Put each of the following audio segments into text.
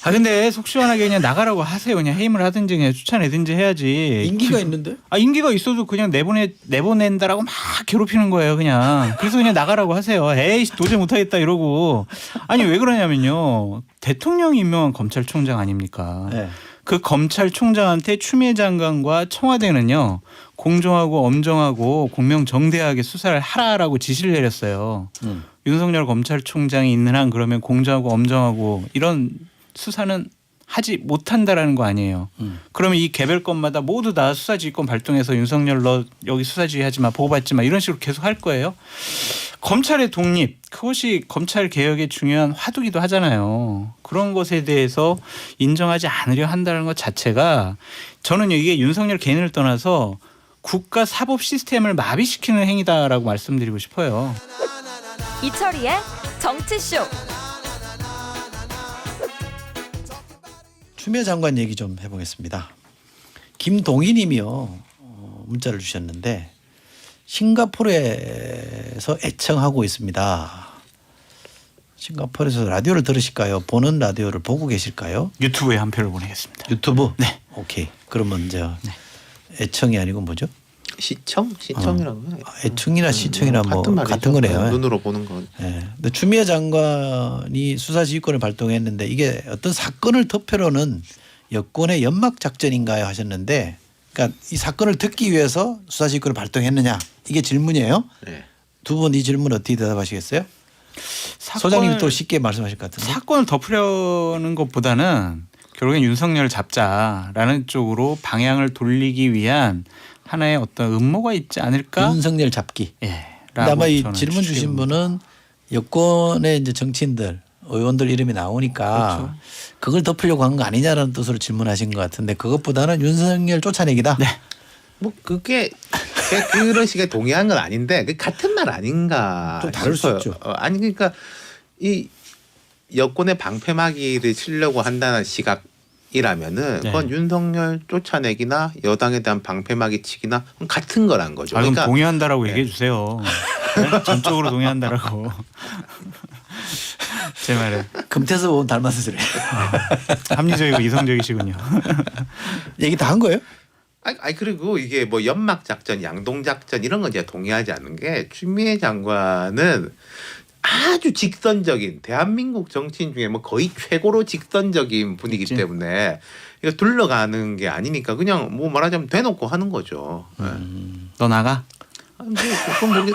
근데 속 시원하게 그냥 나가라고 하세요. 그냥 해임을 하든지 그냥 추천하든지 해야지. 임기가 있는데? 임기가 있어도 그냥 내보낸다라고 막 괴롭히는 거예요. 그냥. 그래서 그냥 나가라고 하세요. 에이 도저히 못하겠다 이러고. 아니 왜 그러냐면요. 대통령이 임명한 검찰총장 아닙니까? 네. 그 검찰총장한테 추미애 장관과 청와대는요. 공정하고 엄정하고 공명정대하게 수사를 하라라고 지시를 내렸어요. 윤석열 검찰총장이 있는 한 그러면 공정하고 엄정하고 이런 수사는 하지 못한다라는 거 아니에요. 그러면 이 개별건마다 모두 다 수사지휘권 발동해서 윤석열 너 여기 수사지휘하지 마 보고받지 마 이런 식으로 계속 할 거예요. 검찰의 독립 그것이 검찰 개혁의 중요한 화두기도 하잖아요. 그런 것에 대해서 인정하지 않으려 한다는 것 자체가 저는 이게 윤석열 개인을 떠나서 국가 사법 시스템을 마비시키는 행위다라고 말씀드리고 싶어요. 이철이의 정치쇼. 추미애 장관 얘기 좀 해보겠습니다. 김동희님이요 문자를 주셨는데 싱가포르에서 애청하고 있습니다. 싱가포르에서 라디오를 들으실까요? 보는 라디오를 보고 계실까요? 유튜브에 한 표를 보내겠습니다. 유튜브? 네. 오케이. 그러면 이제 애청이 아니고 뭐죠? 시청이라고 해요. 애청이나 시청이나 뭐 같은 거네요. 눈으로 보는 건. 네. 근데 추미애 장관이 수사지휘권을 발동했는데 이게 어떤 사건을 덮으려는 여권의 연막 작전인가요 하셨는데, 그러니까 이 사건을 듣기 위해서 수사지휘권을 발동했느냐 이게 질문이에요. 네. 두 분 이 질문 어떻게 대답하시겠어요? 소장님 또 쉽게 말씀하실 것 같은데. 사건을 덮으려는 것보다는 결국엔 윤석열을 잡자라는 쪽으로 방향을 돌리기 위한 하나의 어떤 음모가 있지 않을까? 윤석열 잡기. 예. 근데 아마 이 저는 질문 주신 추측해봅니다. 분은 여권의 이제 정치인들, 의원들 이름이 나오니까 그렇죠. 그걸 덮으려고 한 거 아니냐라는 뜻으로 질문하신 것 같은데 그것보다는 윤석열 쫓아내기다. 네. 뭐 그게 그런 식의 동의한 건 아닌데 그 같은 말 아닌가 좀 다를 수 싶어요. 있죠. 아니 그러니까 이 여권의 방패막이를 치려고 한다는 시각이라면은 네. 그건 윤석열 쫓아내기나 여당에 대한 방패막이 치기나 같은 거란 거죠. 그럼 그러니까 동의한다라고 네. 얘기해 주세요. 네? 전적으로 동의한다라고. 제 말에 금태섭 의원 닮았으시래. 합리적이고 이성적이시군요. 얘기 다 한 거예요? 아니 그리고 이게 뭐 연막 작전, 양동 작전 이런 건 제가 동의하지 않는 게 추미애 장관은 아주 직선적인 대한민국 정치인 중에 뭐 거의 최고로 직선적인 분이기 그치. 때문에 이거 둘러가는 게 아니니까 그냥 뭐 말하자면 대놓고 하는 거죠. 너 나가. 아니 뭐 그건 모르겠.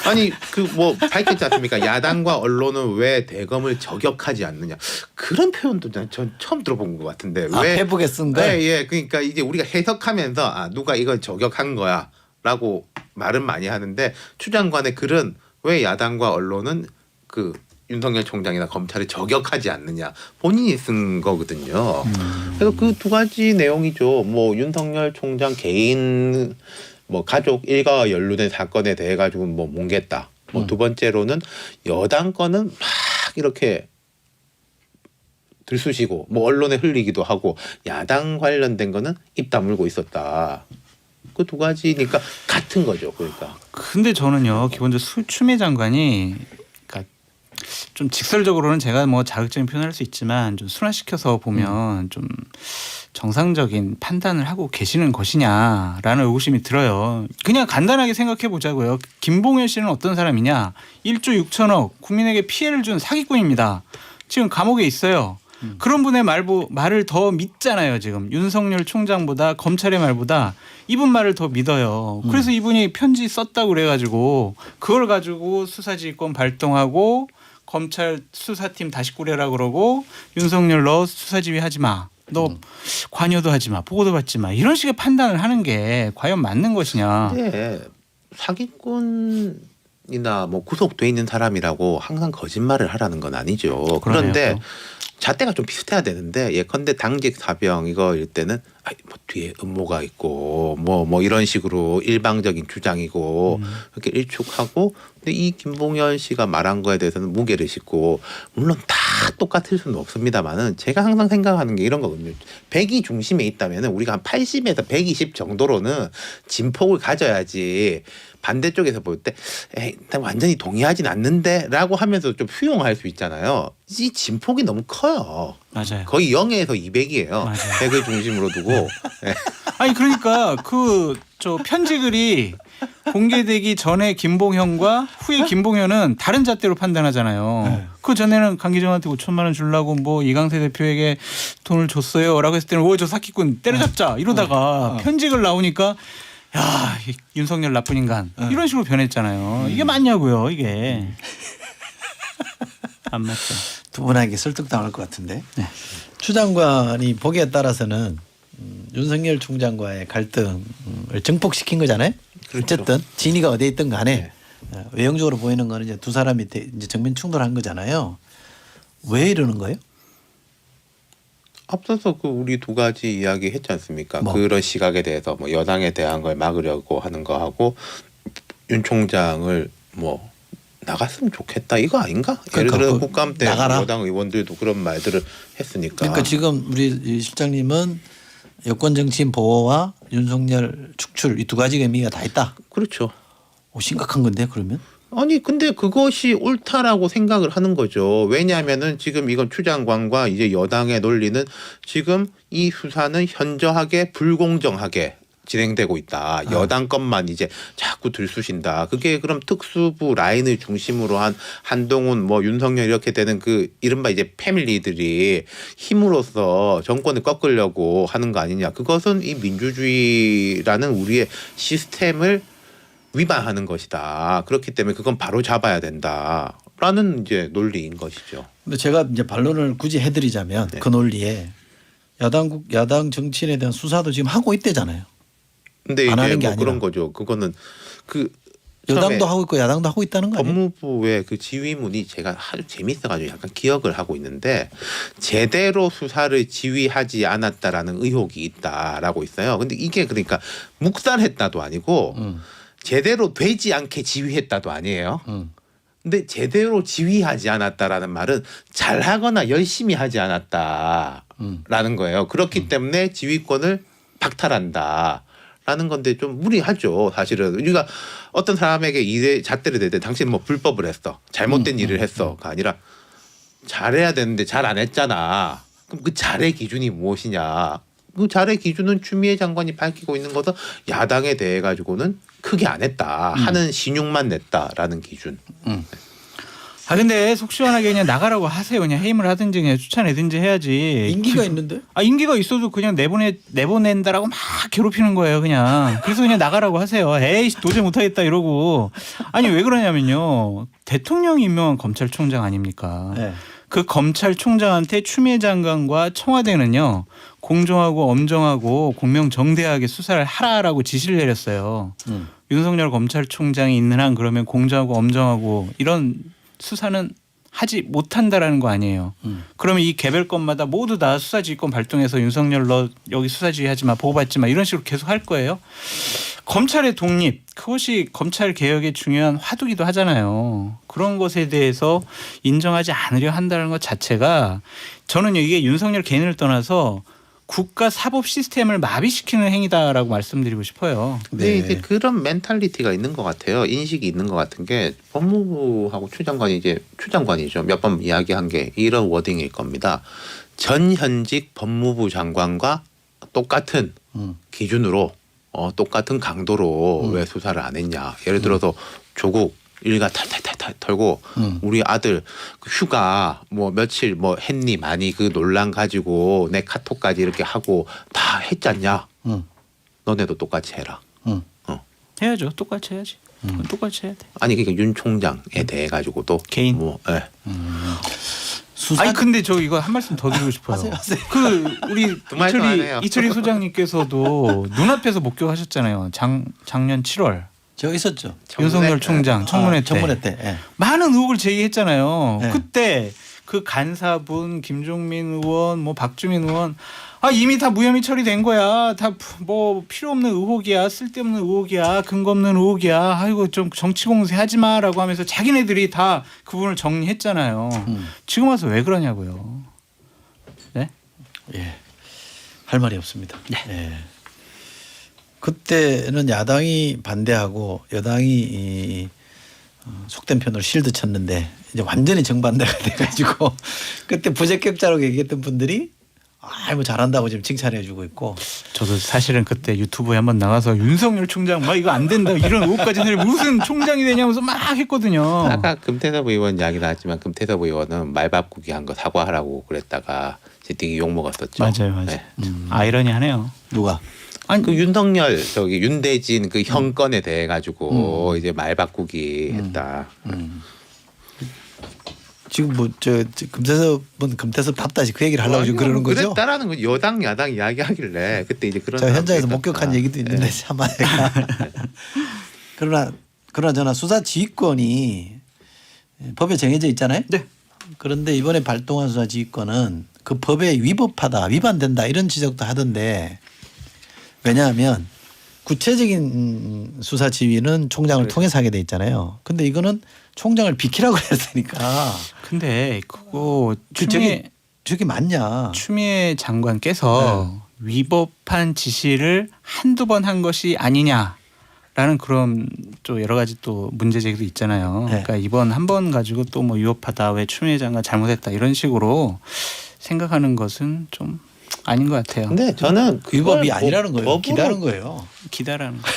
아니 그 뭐 밝혔지 않습니까? 야당과 언론은 왜 대검을 저격하지 않느냐 그런 표현도 전 처음 들어본 것 같은데 왜 페북에 쓴 걸? 예. 그러니까 이제 우리가 해석하면서 아 누가 이걸 저격한 거야라고 말은 많이 하는데 추 장관의 글은 왜 야당과 언론은 그 윤석열 총장이나 검찰을 저격하지 않느냐 본인이 쓴 거거든요. 그래서 그 두 가지 내용이죠. 뭐 윤석열 총장 개인 뭐 가족 일가와 연루된 사건에 대해 가지고 뭐 뭉갰다. 뭐 두 번째로는 여당 거는 막 이렇게 들쑤시고 뭐 언론에 흘리기도 하고 야당 관련된 거는 입 다물고 있었다. 그 두 가지니까 같은 거죠. 그러니까. 근데 저는요 기본적으로 추미애 장관이 그러니까 좀 직설적으로는 제가 뭐 자극적인 표현을 할 수 있지만 좀 순화시켜서 보면 좀 정상적인 판단을 하고 계시는 것이냐라는 의구심이 들어요. 그냥 간단하게 생각해 보자고요. 김봉현 씨는 어떤 사람이냐? 1조 6천억 국민에게 피해를 준 사기꾼입니다. 지금 감옥에 있어요. 그런 분의 말을 더 믿잖아요. 지금 윤석열 총장보다 검찰의 말보다 이분 말을 더 믿어요. 그래서 이분이 편지 썼다고 그래가지고 그걸 가지고 수사지휘권 발동하고 검찰 수사팀 다시 꾸려라 그러고 윤석열 너 수사지휘하지 마. 너 관여도 하지 마. 보고도 받지 마. 이런 식의 판단을 하는 게 과연 맞는 것이냐. 근데 사기꾼이나 뭐 구속돼 있는 사람이라고 항상 거짓말을 하라는 건 아니죠. 그러네요, 그런데 또. 잣대가 좀 비슷해야 되는데 예컨대 당직 사병 이거일 때는 뭐 뒤에 음모가 있고 뭐 이런 식으로 일방적인 주장이고 이렇게 일축하고 근데 이 김봉현 씨가 말한 거에 대해서는 무게를 싣고 물론 다 똑같을 수는 없습니다만은 제가 항상 생각하는 게 이런 거거든요. 100이 중심에 있다면은 우리가 한 80에서 120 정도로는 진폭을 가져야지 반대쪽에서 볼 때 난 완전히 동의하진 않는데라고 하면서 좀 수용할 수 있잖아요. 이 진폭이 너무 커요. 맞아요. 거의 0에서 200이에요. 맞아요. 100을 중심으로 두고. 네. 아니 그러니까 그 저 편지글이 공개되기 전에 김봉현과 후에 김봉현은 다른 잣대로 판단하잖아요. 네. 그 전에는 강기정한테 5천만 원 주려고 뭐 이강세 대표에게 돈을 줬어요라고 했을 때는 저 사기꾼 때려잡자 이러다가 편지글 나오니까 야 윤석열 나쁜 인간 이런 식으로 변했잖아요. 이게 맞냐고요 이게. 안 맞죠. 두 분에게 설득당할 것 같은데. 네. 추 장관이 보기에 따라서는 윤석열 총장과의 갈등을 증폭시킨 거잖아요. 그렇죠. 어쨌든 진위가 어디에 있든 간에 외형적으로 보이는 거는 이제 두 사람이 이제 정면 충돌한 거잖아요. 왜 이러는 거예요? 앞서서 그 우리 두 가지 이야기 했지 않습니까? 뭐? 그런 시각에 대해서 뭐 여당에 대한 걸 막으려고 하는 거 하고 윤 총장을 뭐 나갔으면 좋겠다 이거 아닌가? 예를 그러니까 들어 그 국감 때 나가라? 여당 의원들도 그런 말들을 했으니까. 그러니까 지금 우리 이 실장님은 여권 정치인 보호와 윤석열 축출 이 두 가지 의미가 다 있다. 그렇죠. 심각한 건데 그러면? 아니 근데 그것이 옳다라고 생각을 하는 거죠. 왜냐하면은 지금 이건 추 장관과 이제 여당의 논리는 지금 이 수사는 현저하게 불공정하게 진행되고 있다. 여당 것만 이제 자꾸 들쑤신다. 그게 그럼 특수부 라인을 중심으로 한 한동훈 뭐 윤석열 이렇게 되는 그 이른바 이제 패밀리들이 힘으로써 정권을 꺾으려고 하는 거 아니냐. 그것은 이 민주주의라는 우리의 시스템을 위반하는 것이다. 그렇기 때문에 그건 바로 잡아야 된다라는 이제 논리인 것이죠. 근데 제가 이제 반론을 굳이 해드리자면 네. 그 논리에 야당 정치인에 대한 수사도 지금 하고 있대잖아요. 근데 안 이제 하는 게 뭐 아니라. 그런 거죠. 그거는 그 여당도 처음에 하고 있고 야당도 하고 있다는 거 아니에요? 법무부의 그 지휘문이 제가 아주 재밌어가지고 약간 기억을 하고 있는데 제대로 수사를 지휘하지 않았다라는 의혹이 있다라고 있어요. 근데 이게 그러니까 묵살했다도 아니고 제대로 되지 않게 지휘했다도 아니에요. 근데 제대로 지휘하지 않았다라는 말은 잘하거나 열심히 하지 않았다라는 거예요. 그렇기 때문에 지휘권을 박탈한다라는 건데 좀 무리하죠. 사실은 우리가 어떤 사람에게 일에 잣대를 댈 때 당신 뭐 불법을 했어. 잘못된 일을 했어가 아니라 잘해야 되는데 잘 안 했잖아. 그럼 그 잘의 기준이 무엇이냐. 그 잘의 기준은 추미애 장관이 밝히고 있는 것은 야당에 대해 가지고는 크게 안 했다. 하는 신용만 냈다라는 기준. 아 근데 속 시원하게 그냥 나가라고 하세요. 그냥 해임을 하든지 그냥 추천하든지 해야지. 인기가 있는데? 아 임기가 있어도 그냥 내보낸다라고 막 괴롭히는 거예요. 그냥 그래서 그냥 나가라고 하세요. 에이 도저히 못하겠다 이러고. 아니 왜 그러냐면요. 대통령이 임명한 검찰총장 아닙니까? 네. 그 검찰총장한테 추미애 장관과 청와대는요 공정하고 엄정하고 공명정대하게 수사를 하라라고 지시를 내렸어요. 윤석열 검찰총장이 있는 한 그러면 공정하고 엄정하고 이런 수사는 하지 못한다라는 거 아니에요. 그러면 이 개별건마다 모두 다 수사지휘권 발동해서 윤석열 너 여기 수사지휘하지 마 보호받지 마 이런 식으로 계속 할 거예요. 검찰의 독립 그것이 검찰 개혁의 중요한 화두기도 하잖아요. 그런 것에 대해서 인정하지 않으려 한다는 것 자체가 저는 이게 윤석열 개인을 떠나서 국가 사법 시스템을 마비시키는 행위다라고 말씀드리고 싶어요. 근데 네. 이제 그런 멘탈리티가 있는 것 같아요. 인식이 있는 것 같은 게 법무부하고 추 장관이죠. 몇 번 이야기한 게 이런 워딩일 겁니다. 전 현직 법무부 장관과 똑같은 기준으로 똑같은 강도로 왜 수사를 안 했냐. 예를 들어서 조국 일가 탈탈탈탈 털고 우리 아들 그 휴가 뭐 며칠 뭐 했니 많이 그 논란 가지고 내 카톡까지 이렇게 하고 다 했잖냐. 너네도 똑같이 해라. 해야죠. 똑같이 해야지. 똑같이 해야 돼. 아니 그러니까 윤 총장에 대해 가지고도 개인? 뭐 예. 수사 아니 근데 저 이거 한 말씀 더 드리고 싶어요. 하세요. 그 우리 두 말만 해요. 이철희 소장님께서도 눈앞에서 목격하셨잖아요. 작년 7월 저 있었죠. 윤석열 총장 청문회 때 청문회 때. 예. 많은 의혹을 제기했잖아요. 네. 그때 그 간사분 김종민 의원 뭐 박주민 의원 이미 다 무혐의 처리된 거야. 다 뭐 필요 없는 의혹이야. 쓸데없는 의혹이야. 근거 없는 의혹이야. 아이고 좀 정치 공세하지 마라고 하면서 자기네들이 다 그 부분을 정리했잖아요. 지금 와서 왜 그러냐고요. 네? 예. 할 말이 없습니다. 예. 그때는 야당이 반대하고 여당이 이 속된 편으로 실드 쳤는데 이제 완전히 정반대가 돼가지고 그때 부적격자라고 얘기했던 분들이 뭐 잘한다고 지금 칭찬해주고 있고. 저도 사실은 그때 유튜브에 한번 나가서 윤석열 총장 막 이거 안 된다 이런 의혹까지 늘 무슨 총장이 되냐면서 막 했거든요. 아까 금태섭 의원 이야기 나왔지만 금태섭 의원은 말 바꾸기 한 거 사과하라고 그랬다가 되게 욕 먹었었죠. 맞아요. 네. 아이러니하네요. 누가? 아니 그 윤석열 윤대진 그 형 건에 대해 가지고 이제 말 바꾸기 했다. 지금 뭐 저 금태섭은 금태섭 답다시 그 얘기를 하려고 지금 그러는 거죠? 그랬다라는 거 여당 야당 이야기하길래 그때 이제 그런 제가 현장에서 사람들이 목격한 있었다. 얘기도 있는데 참아야. 그러나 수사 지휘권이 법에 정해져 있잖아요. 네. 그런데 이번에 발동한 수사 지휘권은 그 법에 위반된다 이런 지적도 하던데 왜냐하면 구체적인 수사 지휘는 총장을 통해서 하게 돼 있잖아요. 근데 이거는 총장을 비키라고 했으니까. 근데 그거 저게 맞냐? 추미애 장관께서 위법한 지시를 한두 번 한 것이 아니냐라는 그런 또 여러 가지 또 문제 제기도 있잖아요. 네. 그러니까 이번 한 번 가지고 또 뭐 위법하다 왜 추미애 장관 잘못했다 이런 식으로 생각하는 것은 좀 아닌 것 같아요. 근데 저는 위법이 아니라는 거예요. 법으로 기다는 거예요. 기다라는 거.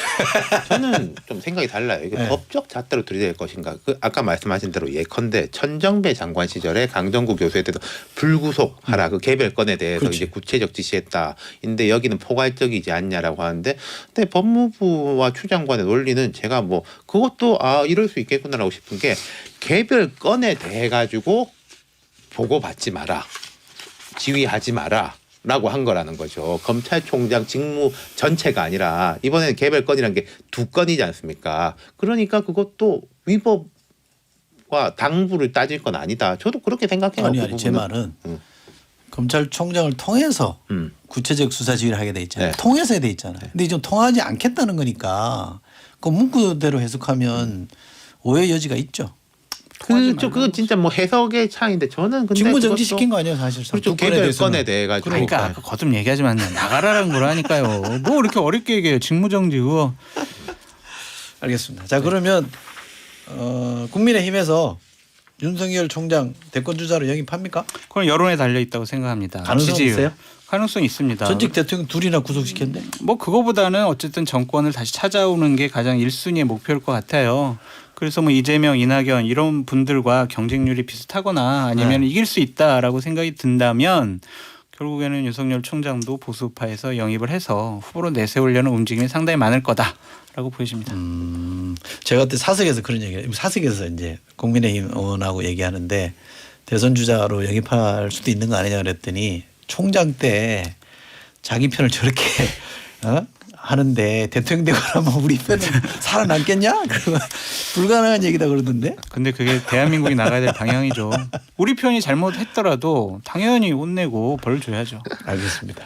저는 좀 생각이 달라요. 이게 네. 법적 잣대로 들이댈 것인가. 그 아까 말씀하신 대로 예컨대 천정배 장관 시절에 강정구 교수에 대해서 불구속하라 그 개별 건에 대해서 그렇지. 이제 구체적 지시했다. 근데 여기는 포괄적이지 않냐라고 하는데, 근데 법무부와 추 장관의 논리는 제가 뭐 그것도 이럴 수 있겠구나라고 싶은 게 개별 건에 대해 가지고 보고받지 마라, 지휘하지 마라. 라고 한 거라는 거죠. 검찰총장 직무 전체가 아니라 이번에는 개별 건이라는 게 2건이지 않습니까? 그러니까 그것도 위법과 당부를 따질 건 아니다. 저도 그렇게 생각해요. 아니 제 말은 검찰총장을 통해서 구체적 수사 지휘를 하게 돼 있잖아요. 네. 통해서 돼 있잖아요. 근데 좀 통하지 않겠다는 거니까 그 문구대로 해석하면 오해 여지가 있죠. 그거 진짜 뭐 해석의 차이인데 저는 근데 직무정지 시킨 거 아니에요 사실상. 그렇죠. 개별 건에 대해 가지고 그러니까 아까 거듭 얘기하지만 나가라는 거라니까요. 뭐 이렇게 어렵게 얘기해요. 직무정지 그거. 알겠습니다. 자 그러면 국민의힘에서 윤석열 총장 대권 주자로 영입합니까? 그건 여론에 달려 있다고 생각합니다. 가능성 지지율. 있어요? 가능성이 있습니다. 전직 대통령 둘이나 구속시켰는데. 뭐 그거보다는 어쨌든 정권을 다시 찾아오는 게 가장 1순위의 목표일 것 같아요. 그래서 뭐 이재명, 이낙연 이런 분들과 경쟁률이 비슷하거나 아니면 네. 이길 수 있다라고 생각이 든다면 결국에는 윤석열 총장도 보수파에서 영입을 해서 후보로 내세우려는 움직임이 상당히 많을 거다라고 보여집니다. 제가 그때 사석에서 그런 얘기를 사석에서 이제 국민의힘 의원하고 얘기하는데 대선 주자로 영입할 수도 있는 거 아니냐 그랬더니 총장 때 자기 편을 저렇게 하는데 대통령 되고 나면 우리 편은 살아남겠냐? 그러면 불가능한 얘기다 그러던데. 근데 그게 대한민국이 나가야 될 방향이죠. 우리 편이 잘못했더라도 당연히 혼내고 벌 줘야죠. 알겠습니다.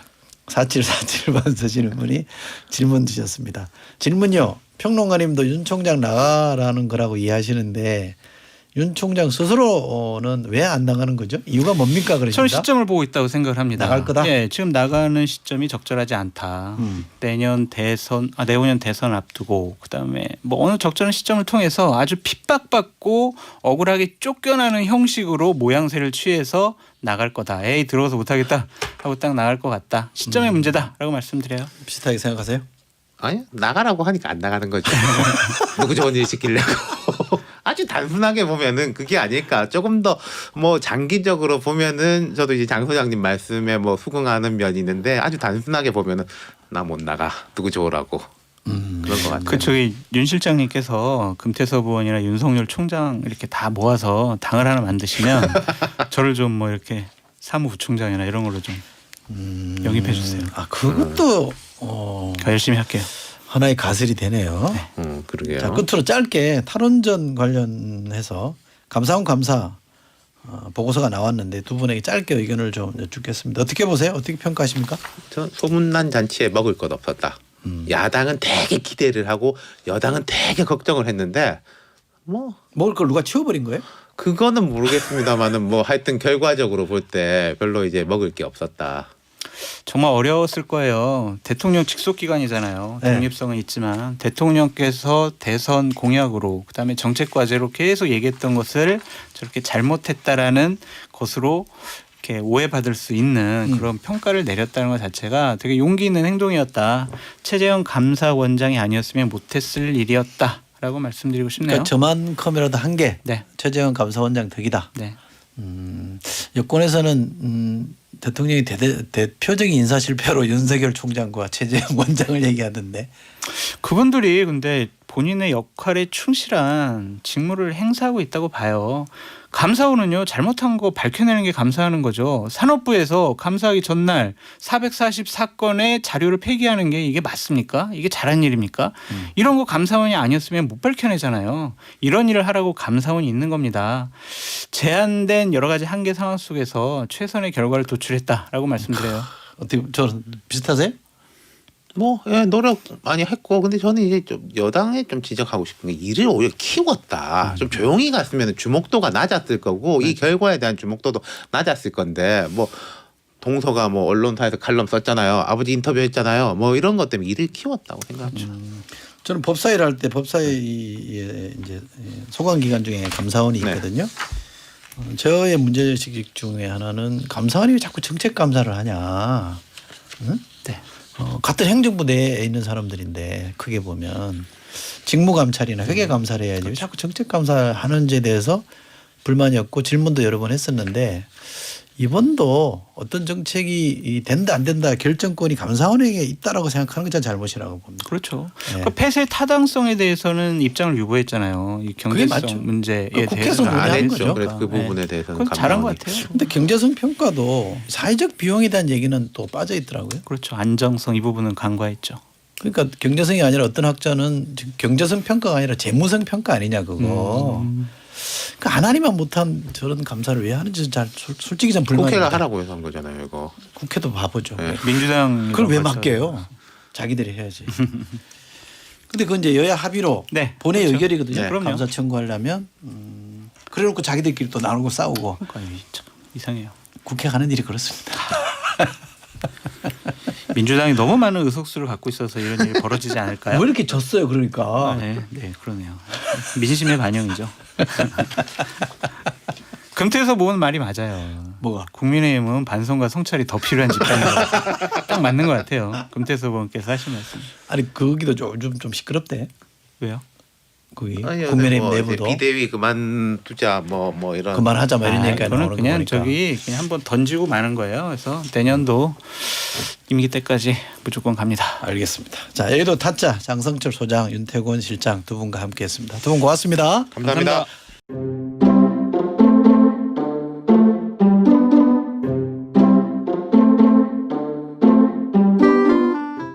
4747번 쓰시는 분이 질문 주셨습니다. 질문요. 평론가님도 윤 총장 나가라는 거라고 이해하시는데 윤 총장 스스로는 왜 안 나가는 거죠? 이유가 뭡니까 저는 그러십니까? 시점을 보고 있다고 생각을 합니다. 나갈 거다? 예, 지금 나가는 시점이 적절하지 않다. 내년 대선, 내후년 대선 앞두고 그다음에 뭐 어느 적절한 시점을 통해서 아주 핍박받고 억울하게 쫓겨나는 형식으로 모양새를 취해서 나갈 거다. 에이 들어가서 못하겠다 하고 딱 나갈 것 같다. 시점의 문제다라고 말씀드려요. 비슷하게 생각하세요? 아니 나가라고 하니까 안 나가는 거죠. 누구 좋은 일 시키려고. 아주 단순하게 보면은 그게 아닐까. 조금 더 뭐 장기적으로 보면은 저도 이제 장 소장님 말씀에 뭐 수긍하는 면이 있는데 아주 단순하게 보면은 나 못 나가. 누구 좋으라고. 그런 것 같아요. 그 저기 윤 실장님께서 금태섭 의원이나 윤석열 총장 이렇게 다 모아서 당을 하나 만드시면 저를 좀 뭐 이렇게 사무부총장이나 이런 걸로 좀 영입해 주세요. 그것도 열심히 할게요. 하나의 가설이 되네요. 그러게요. 자 끝으로 짧게 탈원전 관련해서 감사원 감사 보고서가 나왔는데 두 분에게 짧게 의견을 좀 여쭙겠습니다. 어떻게 보세요? 어떻게 평가하십니까? 저 소문난 잔치에 먹을 것 없었다. 야당은 되게 기대를 하고 여당은 되게 걱정을 했는데 뭐 먹을 걸 누가 치워버린 거예요? 그거는 모르겠습니다만은 뭐 하여튼 결과적으로 볼 때 별로 이제 먹을 게 없었다. 정말 어려웠을 거예요. 대통령 직속 기관이잖아요. 네. 독립성은 있지만 대통령께서 대선 공약으로 그다음에 정책 과제로 계속 얘기했던 것을 저렇게 잘못했다라는 것으로 이렇게 오해받을 수 있는 그런 평가를 내렸다는 것 자체가 되게 용기 있는 행동이었다. 최재형 감사원장이 아니었으면 못했을 일이었다라고 말씀드리고 싶네요. 그러니까 저만큼이라도 한 게 네. 최재형 감사원장 덕이다. 네. 여권에서는 대통령이 대표적인 인사 실패로 윤석열 총장과 최재형 원장을 얘기하던데. 그분들이 근데 본인의 역할에 충실한 직무를 행사하고 있다고 봐요. 감사원은요 잘못한 거 밝혀내는 게 감사하는 거죠. 산업부에서 감사하기 전날 444건의 자료를 폐기하는 게 이게 맞습니까? 이게 잘한 일입니까? 이런 거 감사원이 아니었으면 못 밝혀내잖아요. 이런 일을 하라고 감사원이 있는 겁니다. 제한된 여러 가지 한계 상황 속에서 최선의 결과를 도출했다라고 말씀드려요. 어떻게 저 비슷하세요? 뭐 예, 노력 많이 했고 근데 저는 이제 좀 여당에 좀 지적하고 싶은 게 일을 오히려 키웠다. 좀 조용히 갔으면 주목도가 낮았을 거고 이 결과에 대한 주목도도 낮았을 건데 뭐 동서가 뭐 언론사에서 칼럼 썼잖아요. 아버지 인터뷰했잖아요. 뭐 이런 것 때문에 일을 키웠다고 생각합니다. 저는 법사위를 할 때 법사위에 이제 소관 기관 중에 감사원이 네. 있거든요. 저의 문제의식 중에 하나는 감사원이 왜 자꾸 정책 감사를 하냐. 응? 네. 같은 행정부 내에 있는 사람들인데 크게 보면 직무감찰이나 회계감사를 해야지 왜 자꾸 정책감사하는지에 대해서 불만이었고 질문도 여러 번 했었는데 이번도 어떤 정책이 된다 안 된다 결정권이 감사원에게 있다라고 생각하는 게 전 잘못이라고 봅니다. 그렇죠. 네. 그 폐쇄 타당성에 대해서는 입장을 유보했잖아요. 이 그게 맞죠. 경제성 문제에 그 국회에서 대해서는 논의한 안 안 거죠. 했죠. 했죠. 그래서 그 부분에 대해서는 그건 잘한 것 감사원이 같아요. 근데 경제성 평가도 사회적 비용에 대한 얘기는 또 빠져 있더라고요. 그렇죠. 안정성 이 부분은 간과했죠. 그러니까 경제성이 아니라 어떤 학자는 지금 경제성 평가가 아니라 재무성 평가 아니냐 그거. 그러니까 하나님만 못한 저런 감사를 왜 하는지 잘 솔직히 좀 불만입니다. 국회가 하라고 해서 한 거잖아요. 이거. 국회도 바보죠. 네. 민주당 그걸 왜 맡겨요? 자기들이 해야지. 근데 그건 이제 여야 합의로 네, 본회의 그렇죠. 의결이거든요. 네, 그럼요. 감사 청구하려면 그래놓고 자기들끼리 또 나누고 싸우고 그러니까 참 이상해요. 국회 가는 일이 그렇습니다. 민주당이 너무 많은 의석수를 갖고 있어서 이런 일이 벌어지지 않을까요? 왜 이렇게 졌어요? 그러니까. 네, 네, 그러네요. 민심의 반영이죠. 금태에서 모은 말이 맞아요. 뭐가? 국민의힘은 반성과 성찰이 더 필요한 집단이라고 딱 맞는 것 같아요. 금태섭 의원께서 하신 말씀. 아니 거기도 요즘 좀 시끄럽대. 왜요? 거기 아니요, 국민의힘 뭐 내부도 비대위 그만두자 뭐 이런. 그만하자 뭐 이런 얘기가 이거는 나오는 거 그냥 보니까. 저기 그냥 한번 던지고 마는 거예요. 그래서 내년도 임기 때까지 무조건 갑니다. 알겠습니다. 자 여기도 타짜 장성철 소장, 윤태곤 실장 두 분과 함께했습니다. 두 분 고맙습니다. 감사합니다. 감사합니다.